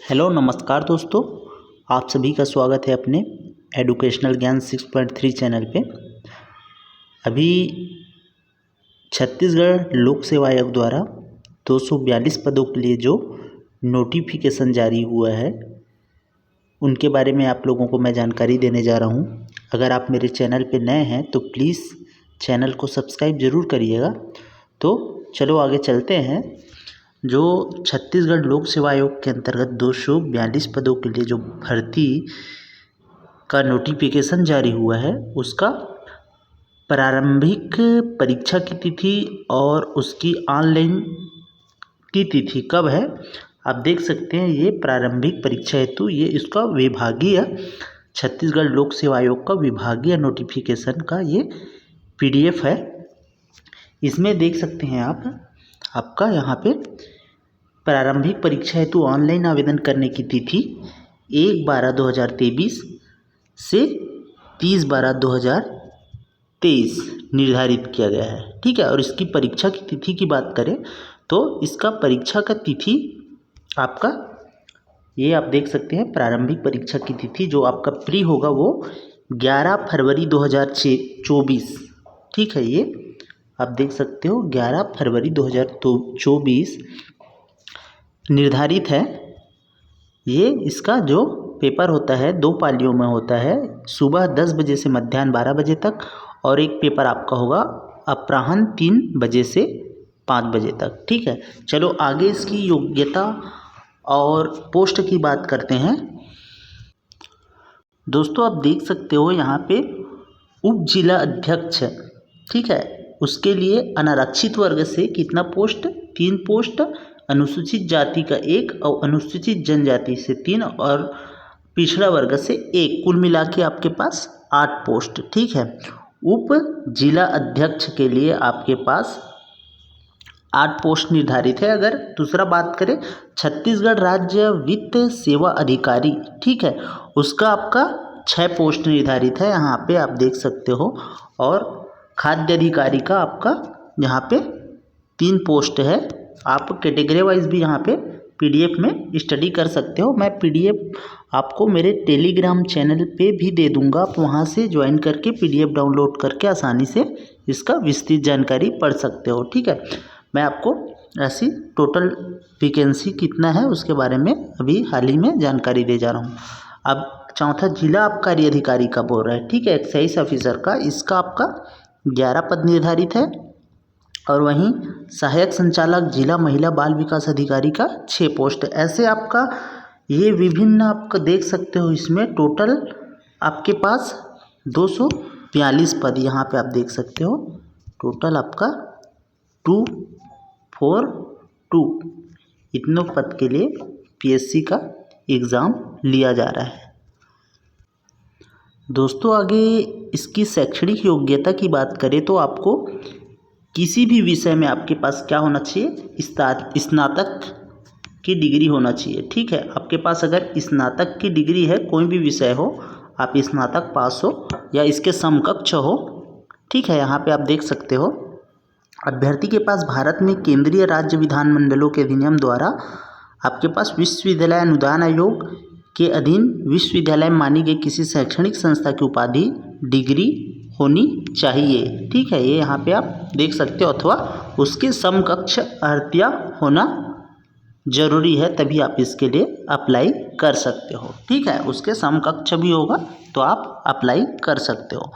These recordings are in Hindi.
हेलो नमस्कार दोस्तों, आप सभी का स्वागत है अपने एडुकेशनल ज्ञान 6.3 चैनल पे। अभी छत्तीसगढ़ लोक सेवा आयोग द्वारा 242 पदों के लिए जो नोटिफिकेशन जारी हुआ है उनके बारे में आप लोगों को मैं जानकारी देने जा रहा हूं। अगर आप मेरे चैनल पे नए हैं तो प्लीज़ चैनल को सब्सक्राइब ज़रूर करिएगा। तो चलो आगे चलते हैं। जो छत्तीसगढ़ लोक सेवा आयोग के अंतर्गत 242 पदों के लिए जो भर्ती का नोटिफिकेशन जारी हुआ है उसका प्रारंभिक परीक्षा की तिथि और उसकी ऑनलाइन की तिथि कब है आप देख सकते हैं। ये प्रारंभिक परीक्षा हेतु ये इसका विभागीय छत्तीसगढ़ लोक सेवा आयोग का विभागीय नोटिफिकेशन का ये PDF है। इसमें देख सकते हैं आपका यहाँ पे प्रारंभिक परीक्षा हेतु ऑनलाइन आवेदन करने की तिथि 1/12/2023 से 30/12/2023 निर्धारित किया गया है। ठीक है, और इसकी परीक्षा की तिथि की बात करें तो इसका परीक्षा का तिथि आपका ये आप देख सकते हैं। प्रारंभिक परीक्षा की तिथि जो आपका प्री होगा वो 11 फरवरी 2024। ठीक है, ये आप देख सकते हो 11 फरवरी 2024 निर्धारित है। ये इसका जो पेपर होता है 2 पालियों में होता है, सुबह 10 बजे से मध्याह्न 12 बजे तक, और एक पेपर आपका होगा अपराह्न 3 बजे से 5 बजे तक। ठीक है, चलो आगे इसकी योग्यता और पोस्ट की बात करते हैं। दोस्तों आप देख सकते हो यहाँ पे उप जिला अध्यक्ष, ठीक है, उसके लिए अनारक्षित वर्ग से कितना पोस्ट, 3 पोस्ट, अनुसूचित जाति का 1 और अनुसूचित जनजाति से 3 और पिछड़ा वर्ग से 1, कुल मिला के आपके पास 8 पोस्ट। ठीक है, उप जिला अध्यक्ष के लिए आपके पास 8 पोस्ट निर्धारित है। अगर दूसरा बात करें छत्तीसगढ़ राज्य वित्त सेवा अधिकारी, ठीक है, उसका आपका 6 पोस्ट निर्धारित है, यहाँ पे आप देख सकते हो। और खाद्य अधिकारी का आपका यहाँ पे 3 पोस्ट है। आप कैटेगरी वाइज भी यहाँ पे PDF में स्टडी कर सकते हो। मैं PDF आपको मेरे टेलीग्राम चैनल पे भी दे दूँगा, आप वहाँ से ज्वाइन करके PDF डाउनलोड करके आसानी से इसका विस्तृत जानकारी पढ़ सकते हो। ठीक है, मैं आपको ऐसी टोटल वैकेंसी कितना है उसके बारे में अभी हाल ही में जानकारी दे जा रहा हूँ। अब चौथा जिला आबकारी अधिकारी का बोल रहा है, ठीक है, एक्साइज ऑफिसर का, इसका आपका 11 पद निर्धारित है। और वहीं सहायक संचालक जिला महिला बाल विकास अधिकारी का 6 पोस्ट। ऐसे आपका ये विभिन्न आपका देख सकते हो। इसमें टोटल आपके पास 242 पद यहाँ पे आप देख सकते हो। टोटल आपका 242 इतनों पद के लिए PSC का एग्ज़ाम लिया जा रहा है। दोस्तों आगे इसकी शैक्षणिक योग्यता की बात करें तो आपको किसी भी विषय में आपके पास क्या होना चाहिए, स्नातक की डिग्री होना चाहिए। ठीक है, आपके पास अगर स्नातक की डिग्री है, कोई भी विषय हो, आप स्नातक पास हो या इसके समकक्ष हो। ठीक है, यहाँ पे आप देख सकते हो। अभ्यर्थी के पास भारत में केंद्रीय राज्य विधानमंडलों के अधिनियम द्वारा आपके पास विश्वविद्यालय अनुदान आयोग के अधीन विश्वविद्यालय में मानी गई किसी शैक्षणिक संस्था की उपाधि डिग्री होनी चाहिए। ठीक है, ये यहाँ पे आप देख सकते हो, अथवा उसके समकक्ष अर्हता होना जरूरी है, तभी आप इसके लिए अप्लाई कर सकते हो। ठीक है, उसके समकक्ष भी होगा तो आप अप्लाई कर सकते हो।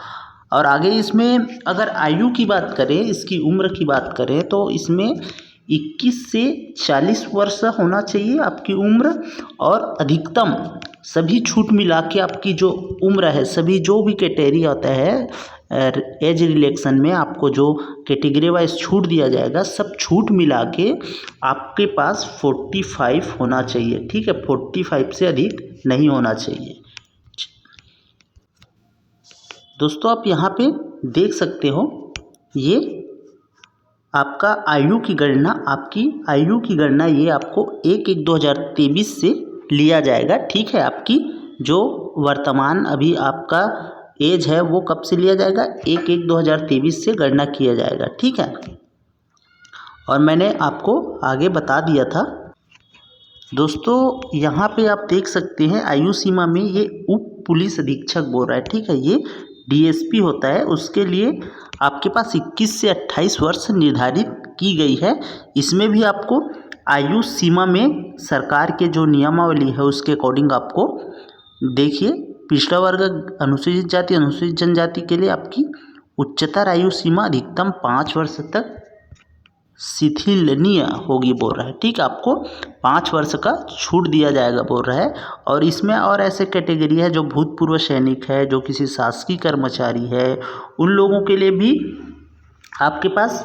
और आगे इसमें अगर आयु की बात करें, इसकी उम्र की बात करें तो इसमें 21 से 40 वर्ष होना चाहिए आपकी उम्र। और अधिकतम सभी छूट मिला के आपकी जो उम्र है, सभी जो भी कैटेगरी होता है एज रिलेक्शन में आपको जो कैटेगरी वाइज छूट दिया जाएगा, सब छूट मिला के आपके पास 45 होना चाहिए। ठीक है, 45 से अधिक नहीं होना चाहिए। दोस्तों आप यहाँ पे देख सकते हो, ये आपका आयु की गणना, आपकी आयु की गणना ये आपको 1/1/2023 से लिया जाएगा। ठीक है, आपकी जो वर्तमान अभी आपका एज है वो कब से लिया जाएगा, 1/1/2023 से गणना किया जाएगा। ठीक है, और मैंने आपको आगे बता दिया था दोस्तों यहाँ पे आप देख सकते हैं आयु सीमा में ये उप पुलिस अधीक्षक बोल रहा है, ठीक है। ये डीएसपी होता है, उसके लिए आपके पास 21 से 28 वर्ष निर्धारित की गई है। इसमें भी आपको आयु सीमा में सरकार के जो नियमावली है उसके अकॉर्डिंग आपको देखिए, पिछड़ा वर्ग, अनुसूचित जाति, अनुसूचित जनजाति के लिए आपकी उच्चतर आयु सीमा अधिकतम 5 वर्ष तक शिथिलनीय होगी बोल रहा है, ठीक है। आपको 5 वर्ष का छूट दिया जाएगा बोल रहा है। और इसमें और ऐसे कैटेगरी है जो भूतपूर्व सैनिक है, जो किसी शासकीय कर्मचारी है, उन लोगों के लिए भी आपके पास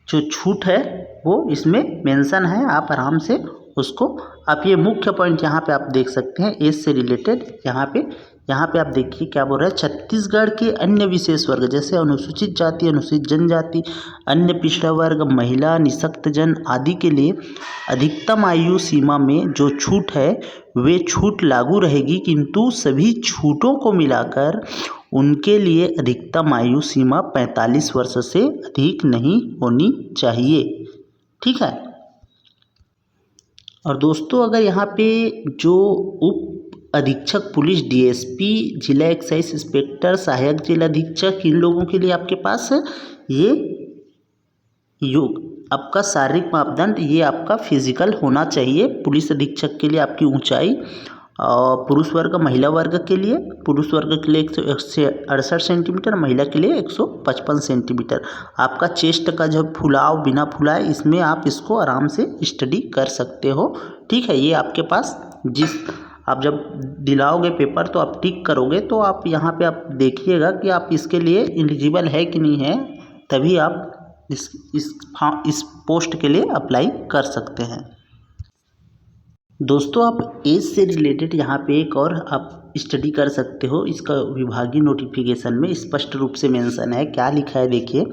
जो छूट है वो इसमें मेंशन है। आप आराम से उसको, आप ये मुख्य पॉइंट यहाँ पे आप देख सकते हैं एज से रिलेटेड। यहाँ पे आप देखिए क्या बोल रहा है, छत्तीसगढ़ के अन्य विशेष वर्ग जैसे अनुसूचित जाति, अनुसूचित जनजाति, अन्य पिछड़ा वर्ग, महिला, निःशक्त जन आदि के लिए अधिकतम आयु सीमा में जो छूट है वे छूट लागू रहेगी, किंतु सभी छूटों को मिलाकर उनके लिए अधिकतम आयु सीमा 45 वर्ष से अधिक नहीं होनी चाहिए, ठीक है। और दोस्तों अगर यहाँ पे जो उप अधीक्षक पुलिस, डीएसपी, जिला एक्साइज इंस्पेक्टर, सहायक जिला अधीक्षक, इन लोगों के लिए आपके पास ये योग आपका शारीरिक मापदंड, ये आपका फिजिकल होना चाहिए। पुलिस अधीक्षक के लिए आपकी ऊंचाई, पुरुष वर्ग, महिला वर्ग के लिए, पुरुष वर्ग के लिए 168 सेंटीमीटर, महिला के लिए 155 सेंटीमीटर। आपका चेस्ट का जो फुलाव बिना फुलाए, इसमें आप इसको आराम से स्टडी कर सकते हो, ठीक है। ये आपके पास आप जब दिलाओगे पेपर तो आप टिक करोगे, तो आप यहाँ पे आप देखिएगा कि आप इसके लिए एलिजिबल है कि नहीं है, तभी आप इस पोस्ट के लिए अप्लाई कर सकते हैं। दोस्तों आप एज से रिलेटेड यहाँ पे एक और आप स्टडी कर सकते हो। इसका विभागीय नोटिफिकेशन में स्पष्ट रूप से मेंशन है, क्या लिखा है देखिए,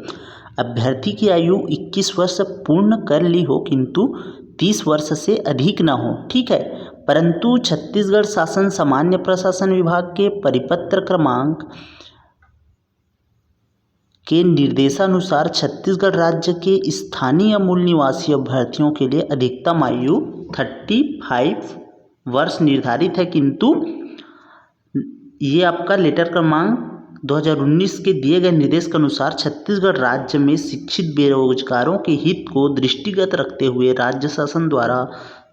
अभ्यर्थी की आयु 21 वर्ष पूर्ण कर ली हो किंतु 30 वर्ष से अधिक ना हो, ठीक है, परंतु छत्तीसगढ़ शासन सामान्य प्रशासन विभाग के परिपत्र क्रमांक के निर्देशानुसार छत्तीसगढ़ राज्य के स्थानीय मूल निवासी अभ्यर्थियों के लिए अधिकतम आयु 35 वर्ष निर्धारित है, किंतु ये आपका लेटर क्रमांक 2019 के दिए गए निर्देश के अनुसार छत्तीसगढ़ राज्य में शिक्षित बेरोजगारों के हित को दृष्टिगत रखते हुए राज्य शासन द्वारा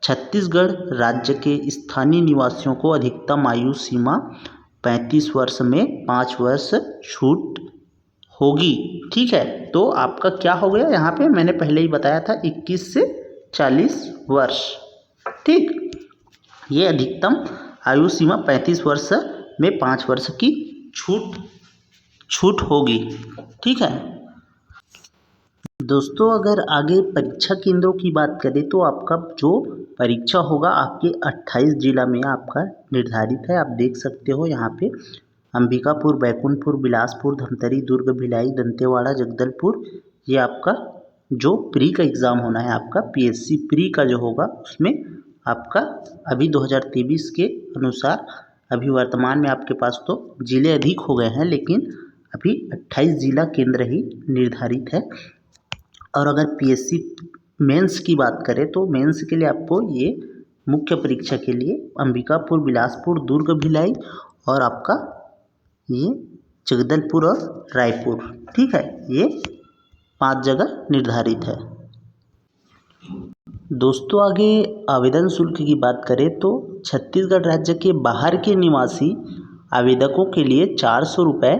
छत्तीसगढ़ राज्य के स्थानीय निवासियों को अधिकतम आयु सीमा 35 वर्ष में 5 वर्ष छूट होगी, ठीक है। तो आपका क्या हो गया, यहाँ पे मैंने पहले ही बताया था 21 से 40 वर्ष, ठीक। ये अधिकतम आयु सीमा 35 वर्ष में 5 वर्ष की छूट होगी, ठीक है। दोस्तों अगर आगे परीक्षा केंद्रों की बात करें तो आपका जो परीक्षा होगा आपके 28 जिला में आपका निर्धारित है। आप देख सकते हो यहाँ पे अंबिकापुर, बैकुंठपुर, बिलासपुर, धमतरी, दुर्ग, भिलाई, दंतेवाड़ा, जगदलपुर, ये आपका जो प्री का एग्ज़ाम होना है, आपका पीएससी प्री का जो होगा उसमें आपका अभी 2023 के अनुसार अभी वर्तमान में आपके पास तो ज़िले अधिक हो गए हैं, लेकिन अभी 28 जिला केंद्र ही निर्धारित है। और अगर पीएससी मेंस की बात करें तो मेंस के लिए आपको ये मुख्य परीक्षा के लिए अंबिकापुर, बिलासपुर, दुर्ग, भिलाई और आपका ये जगदलपुर और रायपुर, ठीक है, ये 5 जगह निर्धारित है। दोस्तों आगे आवेदन शुल्क की बात करें तो छत्तीसगढ़ राज्य के बाहर के निवासी आवेदकों के लिए 400 रुपये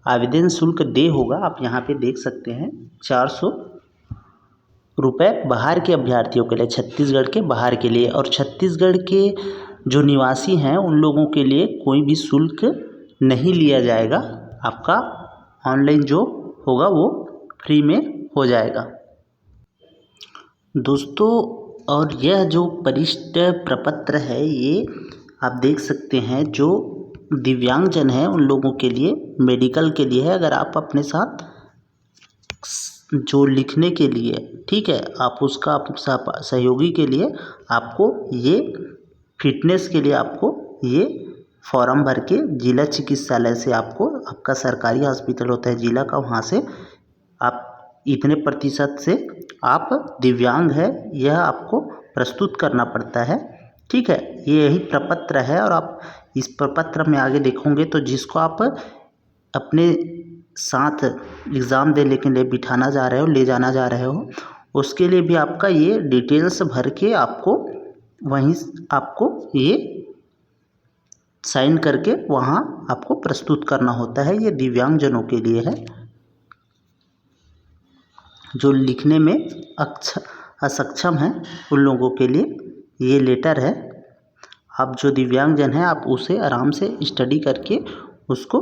आवेदन शुल्क देय होगा। आप यहाँ पे देख सकते हैं 400 रुपये बाहर के अभ्यर्थियों के लिए, छत्तीसगढ़ के बाहर के लिए। और छत्तीसगढ़ के जो निवासी हैं उन लोगों के लिए कोई भी शुल्क नहीं लिया जाएगा, आपका ऑनलाइन जो होगा वो फ्री में हो जाएगा। दोस्तों और यह जो वरिष्ठ प्रपत्र है ये आप देख सकते हैं जो दिव्यांगजन हैं उन लोगों के लिए, मेडिकल के लिए है। अगर आप अपने साथ जो लिखने के लिए, ठीक है, आप उसका सहयोगी के लिए आपको ये फिटनेस के लिए आपको ये फॉर्म भर के जिला चिकित्सालय से आपको, आपका सरकारी हॉस्पिटल होता है जिला का, वहाँ से आप इतने प्रतिशत से आप दिव्यांग है यह आपको प्रस्तुत करना पड़ता है। ठीक है, ये यही प्रपत्र है और आप इस प्रपत्र में आगे देखोगे तो जिसको आप अपने साथ एग्ज़ाम देने के लिए बिठाना जा रहे हो, ले जाना जा रहे हो, उसके लिए भी आपका ये डिटेल्स भर के आपको वहीं आपको ये साइन करके वहाँ आपको प्रस्तुत करना होता है। ये दिव्यांगजनों के लिए है, जो लिखने में असक्षम हैं उन लोगों के लिए ये लेटर है। आप जो दिव्यांगजन हैं आप उसे आराम से स्टडी करके उसको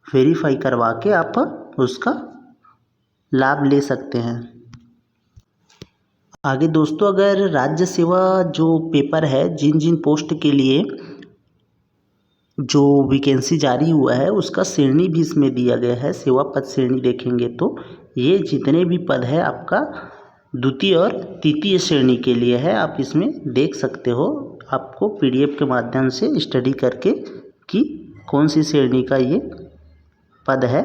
वेरीफाई करवा के आप उसका लाभ ले सकते हैं। आगे दोस्तों, अगर राज्य सेवा जो पेपर है, जिन जिन पोस्ट के लिए जो वैकेंसी जारी हुआ है उसका श्रेणी भी इसमें दिया गया है। सेवा पद श्रेणी देखेंगे तो ये जितने भी पद है आपका द्वितीय और तृतीय श्रेणी के लिए है। आप इसमें देख सकते हो, आपको PDF के माध्यम से स्टडी करके कि कौन सी श्रेणी का ये पद है।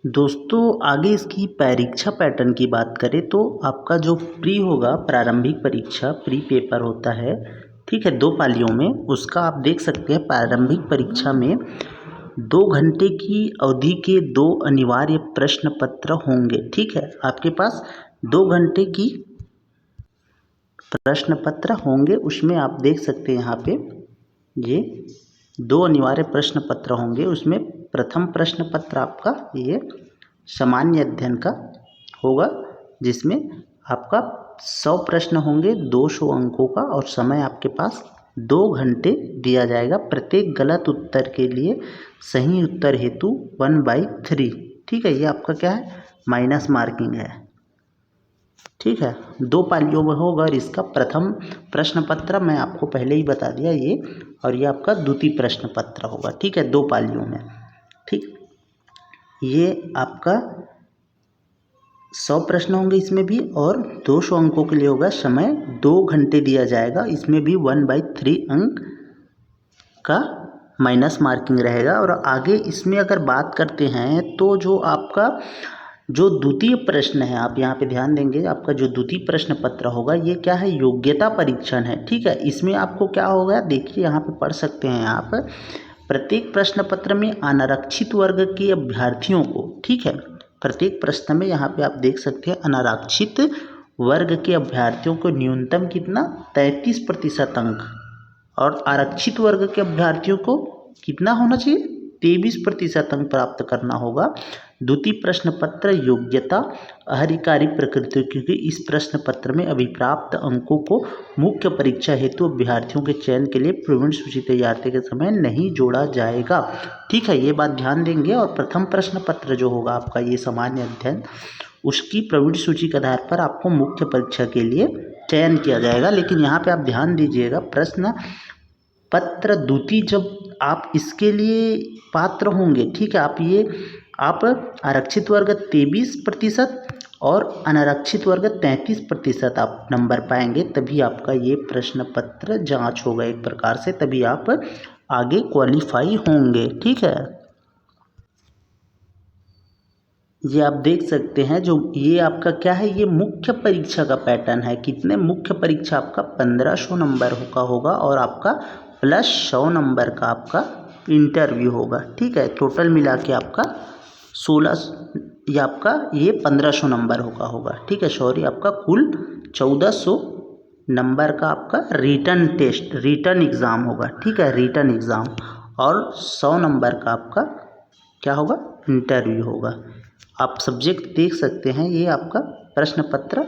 दोस्तों, आगे इसकी परीक्षा पैटर्न की बात करें तो आपका जो प्री होगा, प्रारंभिक परीक्षा प्री पेपर होता है, ठीक है, 2 पालियों में, उसका आप देख सकते हैं। प्रारंभिक परीक्षा में 2 घंटे की अवधि के 2 अनिवार्य प्रश्न पत्र होंगे। ठीक है, आपके पास 2 घंटे की प्रश्न पत्र होंगे। उसमें आप देख सकते हैं यहाँ पे ये 2 अनिवार्य प्रश्न पत्र होंगे। उसमें प्रथम प्रश्न पत्र आपका ये सामान्य अध्ययन का होगा, जिसमें आपका 100 प्रश्न होंगे 200 अंकों का, और समय आपके पास 2 घंटे दिया जाएगा। प्रत्येक गलत उत्तर के लिए सही उत्तर हेतु 1/3। ठीक है, ये आपका क्या है, माइनस मार्किंग है। ठीक है, 2 पालियों में होगा और इसका प्रथम प्रश्न पत्र मैं आपको पहले ही बता दिया ये, और ये आपका द्वितीय प्रश्न पत्र होगा। ठीक है, 2 पालियों में। ठीक, ये आपका 100 प्रश्न होंगे इसमें भी, और 200 अंकों के लिए होगा। समय 2 घंटे दिया जाएगा। इसमें भी 1/3 अंक का माइनस मार्किंग रहेगा। और आगे इसमें अगर बात करते हैं तो जो आपका जो द्वितीय प्रश्न है, आप यहाँ पे ध्यान देंगे, आपका जो द्वितीय प्रश्न पत्र होगा ये क्या है, योग्यता परीक्षण है। ठीक है, इसमें आपको क्या होगा, देखिए यहाँ पे पढ़ सकते हैं आप, प्रत्येक प्रश्न पत्र में अनारक्षित वर्ग के अभ्यर्थियों को, ठीक है, प्रत्येक प्रश्न में यहाँ पे आप देख सकते हैं अनारक्षित वर्ग के अभ्यर्थियों को न्यूनतम कितना, 33% अंक, और आरक्षित वर्ग के अभ्यर्थियों को कितना होना चाहिए, 23% अंक प्राप्त करना होगा। द्वितीय प्रश्न पत्र योग्यता अहरिकारी प्रकृति, क्योंकि इस प्रश्न पत्र में अभिप्राप्त अंकों को मुख्य परीक्षा हेतु अभ्यर्थियों के चयन के लिए प्रवीण सूची तैयारी के समय नहीं जोड़ा जाएगा। ठीक है, ये बात ध्यान देंगे। और प्रथम प्रश्न पत्र जो होगा आपका ये सामान्य अध्ययन, उसकी प्रवीण सूची के आधार पर आपको मुख्य परीक्षा के लिए चयन किया जाएगा। लेकिन यहाँ पे आप ध्यान दीजिएगा, प्रश्न पत्र द्वितीय जब आप इसके लिए पात्र होंगे, ठीक है, आप आरक्षित वर्ग 23% और अनारक्षित वर्ग 33% आप नंबर पाएंगे, तभी आपका ये प्रश्न पत्र जांच होगा एक प्रकार से, तभी आप आगे क्वालिफाई होंगे। ठीक है, ये आप देख सकते हैं, जो ये आपका क्या है, ये मुख्य परीक्षा का पैटर्न है। कितने मुख्य परीक्षा आपका 1500 नंबर का होगा, और आपका प्लस 100 नंबर का आपका इंटरव्यू होगा। ठीक है, टोटल मिला के आपका 16 या आपका ये 1500 नंबर का होगा। ठीक है, सॉरी, आपका कुल 1400 नंबर का आपका रिटर्न एग्ज़ाम होगा। ठीक है, रिटर्न एग्ज़ाम, और 100 नंबर का आपका क्या होगा, इंटरव्यू होगा। आप सब्जेक्ट देख सकते हैं, ये आपका प्रश्न पत्र,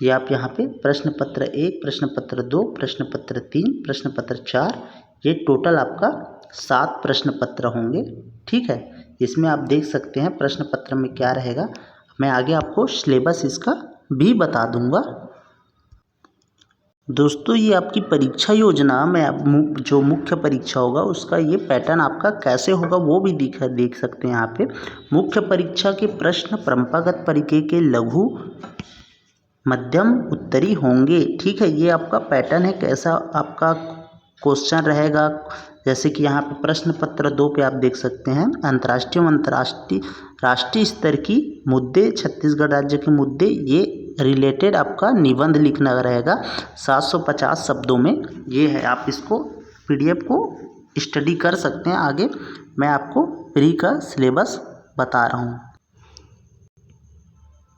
ये आप यहाँ पे प्रश्न पत्र 1, प्रश्न पत्र 2, प्रश्न पत्र 3, प्रश्न पत्र 4, ये टोटल आपका 7 प्रश्न पत्र होंगे। ठीक है, इसमें आप देख सकते हैं प्रश्न पत्र में क्या रहेगा। मैं आगे आपको सिलेबस इसका भी बता दूंगा। दोस्तों, ये आपकी परीक्षा योजना में जो मुख्य परीक्षा होगा उसका ये पैटर्न आपका कैसे होगा वो भी देख सकते हैं यहाँ पे। मुख्य परीक्षा के प्रश्न परंपरागत तरीके के लघु मध्यम उत्तरी होंगे। ठीक है, ये आपका पैटर्न है, कैसा आपका क्वेश्चन रहेगा, जैसे कि यहाँ पे प्रश्न पत्र 2 पे आप देख सकते हैं, अंतर्राष्ट्रीय एवं राष्ट्रीय स्तर की मुद्दे, छत्तीसगढ़ राज्य के मुद्दे, ये रिलेटेड आपका निबंध लिखना रहेगा 750 शब्दों में। ये है, आप इसको PDF को स्टडी कर सकते हैं। आगे मैं आपको प्री का सिलेबस बता रहा हूँ।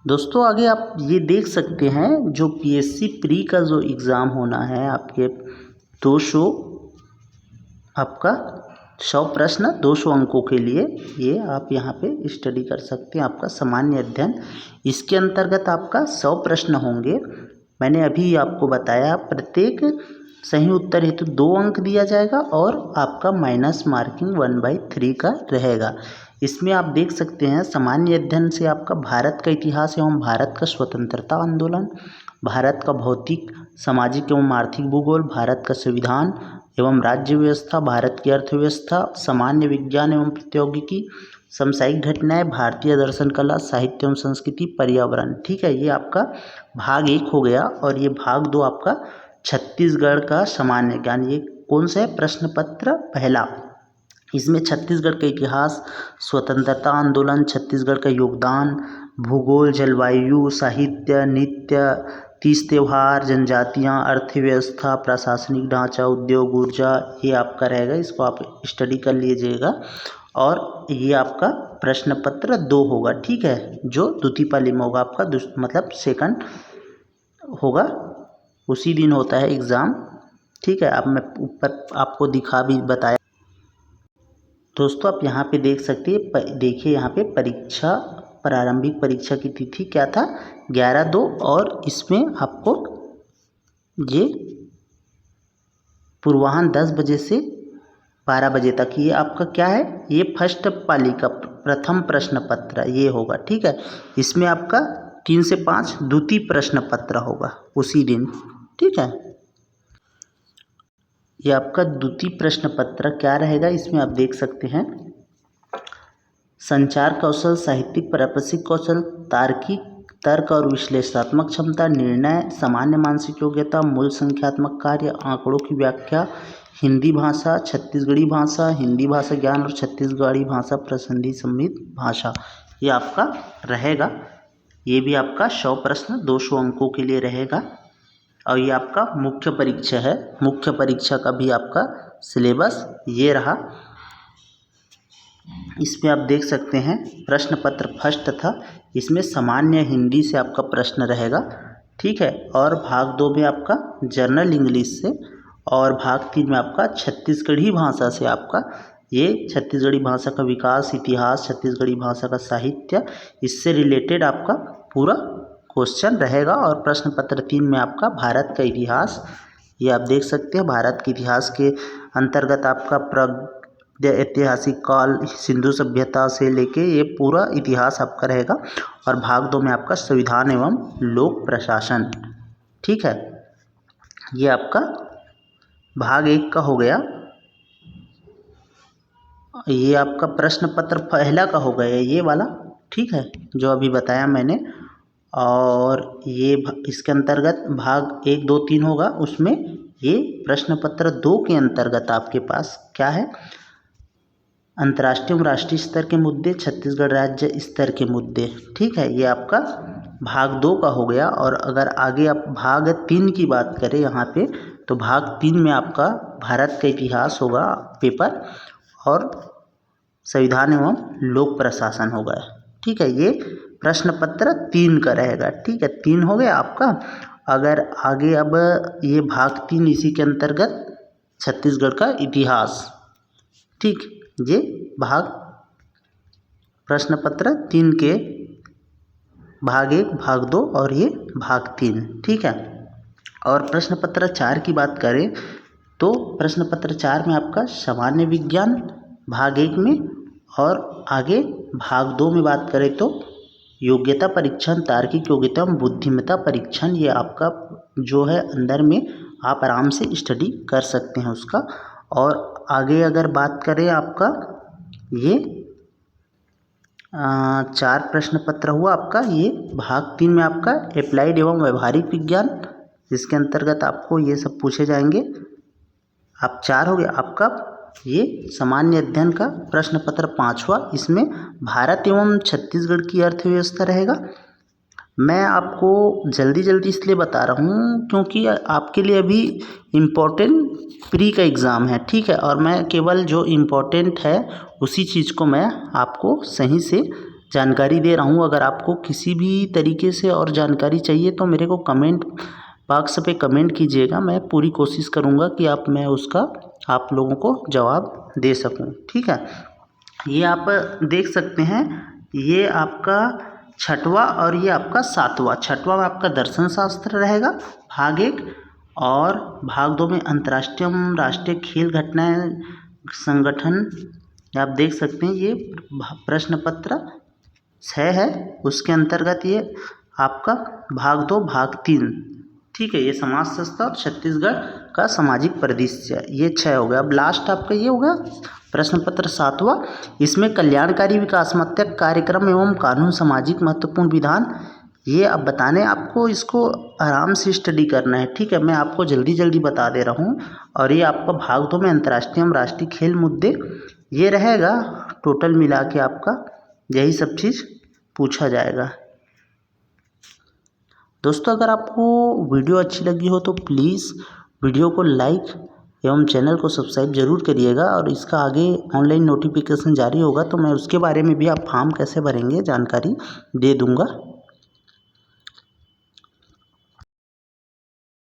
दोस्तों आगे आप ये देख सकते हैं, जो PSC प्री का जो एग्ज़ाम होना है आपके 200 आपका 100 प्रश्न 200 अंकों के लिए, ये आप यहाँ पे स्टडी कर सकते हैं। आपका सामान्य अध्ययन, इसके अंतर्गत आपका 100 प्रश्न होंगे। मैंने अभी आपको बताया प्रत्येक सही उत्तर हेतु 2 अंक दिया जाएगा और आपका माइनस मार्किंग 1/3 का रहेगा। इसमें आप देख सकते हैं सामान्य अध्ययन से आपका भारत का इतिहास एवं भारत का स्वतंत्रता आंदोलन, भारत का भौतिक सामाजिक एवं आर्थिक भूगोल, भारत का संविधान एवं राज्य व्यवस्था, भारत की अर्थव्यवस्था, सामान्य विज्ञान एवं प्रौद्योगिकी, समसामयिक घटनाएं, भारतीय दर्शन कला, साहित्य एवं संस्कृति, पर्यावरण। ठीक है, ये आपका भाग 1 हो गया। और ये भाग 2 आपका छत्तीसगढ़ का सामान्य ज्ञान। ये कौन सा है? प्रश्न पत्र पहला। इसमें छत्तीसगढ़ का इतिहास, स्वतंत्रता आंदोलन, छत्तीसगढ़ का योगदान, भूगोल, जलवायु, साहित्य, नृत्य, तीज त्योहार, जनजातियाँ, अर्थव्यवस्था, प्रशासनिक ढांचा, उद्योग, ऊर्जा, ये आपका रहेगा। इसको आप स्टडी कर लीजिएगा। और ये आपका प्रश्न पत्र 2 होगा। ठीक है, जो द्वितीय पाली में होगा आपका, मतलब सेकंड होगा, उसी दिन होता है एग्ज़ाम। ठीक है, अब मैं ऊपर आपको दिखा भी बताया। दोस्तों आप यहाँ पे देख सकते हैं, देखिए यहाँ पे परीक्षा, प्रारंभिक परीक्षा की तिथि क्या था? 11/2। और इसमें आपको ये पूर्वाह्न 10 बजे से 12 बजे तक, ये आपका क्या है? ये फर्स्ट पाली का प्रथम प्रश्न पत्र ये होगा। ठीक है, इसमें आपका 3 से 5 द्वितीय प्रश्न पत्र होगा उसी दिन। ठीक है, ये आपका द्वितीय प्रश्न पत्र क्या रहेगा? इसमें आप देख सकते हैं संचार कौशल, साहित्यिक प्रापंचिक कौशल, तार्किक तर्क और विश्लेषणात्मक क्षमता, निर्णय, सामान्य मानसिक योग्यता, मूल संख्यात्मक कार्य, आंकड़ों की व्याख्या, हिंदी भाषा, छत्तीसगढ़ी भाषा, हिंदी भाषा ज्ञान और छत्तीसगढ़ी भाषा प्रसंधि समृद्ध भाषा, ये आपका रहेगा। ये भी आपका 100 प्रश्न 200 अंकों के लिए रहेगा। और ये आपका मुख्य परीक्षा है। मुख्य परीक्षा का भी आपका सिलेबस ये रहा। इसमें आप देख सकते हैं प्रश्न पत्र फर्स्ट था, इसमें सामान्य हिंदी से आपका प्रश्न रहेगा। ठीक है, और भाग 2 में आपका जनरल इंग्लिश से, और भाग 3 में आपका छत्तीसगढ़ी भाषा से आपका ये छत्तीसगढ़ी भाषा का विकास, इतिहास, छत्तीसगढ़ी भाषा का साहित्य, इससे रिलेटेड आपका पूरा क्वेश्चन रहेगा। और प्रश्न पत्र 3 में आपका भारत का इतिहास, ये आप देख सकते हैं भारत के इतिहास के अंतर्गत आपका ऐतिहासिक काल, सिंधु सभ्यता से लेके ये पूरा इतिहास आपका रहेगा। और भाग 2 में आपका संविधान एवं लोक प्रशासन। ठीक है, ये आपका भाग 1 का हो गया। ये आपका प्रश्न पत्र पहला का हो गया ये वाला। ठीक है, जो अभी बताया मैंने। और ये इसके अंतर्गत भाग 1, 2, 3 होगा, उसमें ये प्रश्न पत्र 2 के अंतर्गत आपके पास क्या है? अंतर्राष्ट्रीय एवं राष्ट्रीय स्तर के मुद्दे, छत्तीसगढ़ राज्य स्तर के मुद्दे। ठीक है, ये आपका भाग 2 का हो गया। और अगर आगे आप भाग 3 की बात करें यहाँ पे, तो भाग 3 में आपका भारत का इतिहास होगा पेपर, और संविधान एवं लोक प्रशासन होगा। ठीक है, ये प्रश्न पत्र 3 का रहेगा। ठीक है, 3 हो गया आपका। अगर आगे अब ये भाग 3 इसी के अंतर्गत छत्तीसगढ़ का इतिहास। ठीक, ये भाग प्रश्न पत्र 3 के भाग 1, भाग 2 और ये भाग 3। ठीक है, और प्रश्न पत्र 4 की बात करें तो प्रश्न पत्र 4 में आपका सामान्य विज्ञान भाग 1 में, और आगे भाग 2 में बात करें तो योग्यता परीक्षण, तार्किक योग्यता, बुद्धिमत्ता परीक्षण, ये आपका जो है अंदर में आप आराम से स्टडी कर सकते हैं उसका। और आगे अगर बात करें आपका ये 4 प्रश्न पत्र हुआ आपका। ये भाग 3 में आपका अप्लाइड एवं व्यवहारिक विज्ञान, जिसके अंतर्गत आपको ये सब पूछे जाएंगे। आप 4 हो गया आपका ये सामान्य अध्ययन का प्रश्न पत्र 5वां, इसमें भारत एवं छत्तीसगढ़ की अर्थव्यवस्था रहेगा। मैं आपको जल्दी जल्दी इसलिए बता रहा हूँ क्योंकि आपके लिए अभी इम्पोर्टेंट प्री का एग्ज़ाम है, ठीक है, और मैं केवल जो इम्पोर्टेंट है उसी चीज़ को मैं आपको सही से जानकारी दे रहा हूँ। अगर आपको किसी भी तरीके से और जानकारी चाहिए तो मेरे को कमेंट बॉक्स पे कमेंट कीजिएगा, मैं पूरी कोशिश करूँगा कि मैं उसका आप लोगों को जवाब दे सकूँ, ठीक है। ये आप देख सकते हैं, ये आपका छठवां और ये आपका सातवां। छठवां में आपका दर्शन शास्त्र रहेगा भाग 1, और भाग 2 में अंतर्राष्ट्रीय एवं राष्ट्रीय खेल घटनाएं संगठन, आप देख सकते हैं ये प्रश्न पत्र 6 है, उसके अंतर्गत ये आपका भाग 2 भाग 3, ठीक है। ये समाज शास्त्र और छत्तीसगढ़ का सामाजिक परिदृश्य, ये 6 हो गया। अब लास्ट आपका ये होगा प्रश्न पत्र 7वां, इसमें कल्याणकारी विकासात्मक कार्यक्रम एवं कानून सामाजिक महत्वपूर्ण विधान, ये अब बताने आपको, इसको आराम से स्टडी करना है, ठीक है। मैं आपको जल्दी जल्दी बता दे रहा हूँ। और ये आपका भाग 2 में अंतर्राष्ट्रीय एवं राष्ट्रीय खेल मुद्दे, ये रहेगा। टोटल मिला के आपका यही सब चीज़ पूछा जाएगा। दोस्तों, अगर आपको वीडियो अच्छी लगी हो तो प्लीज़ वीडियो को लाइक एवं चैनल को सब्सक्राइब जरूर करिएगा। और इसका आगे ऑनलाइन नोटिफिकेशन जारी होगा तो मैं उसके बारे में भी, आप फॉर्म कैसे भरेंगे जानकारी दे दूँगा।